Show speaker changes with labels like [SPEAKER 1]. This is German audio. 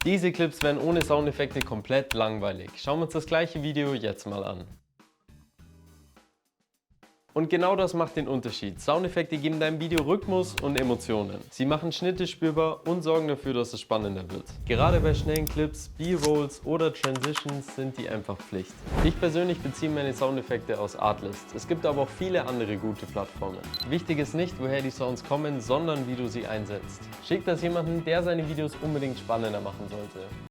[SPEAKER 1] Diese Clips wären ohne Soundeffekte komplett langweilig. Schauen wir uns das gleiche Video jetzt mal an. Und genau das macht den Unterschied. Soundeffekte geben deinem Video Rhythmus und Emotionen. Sie machen Schnitte spürbar und sorgen dafür, dass es spannender wird. Gerade bei schnellen Clips, B-Rolls oder Transitions sind die einfach Pflicht. Ich persönlich beziehe meine Soundeffekte aus Artlist. Es gibt aber auch viele andere gute Plattformen. Wichtig ist nicht, woher die Sounds kommen, sondern wie du sie einsetzt. Schick das jemandem, der seine Videos unbedingt spannender machen sollte.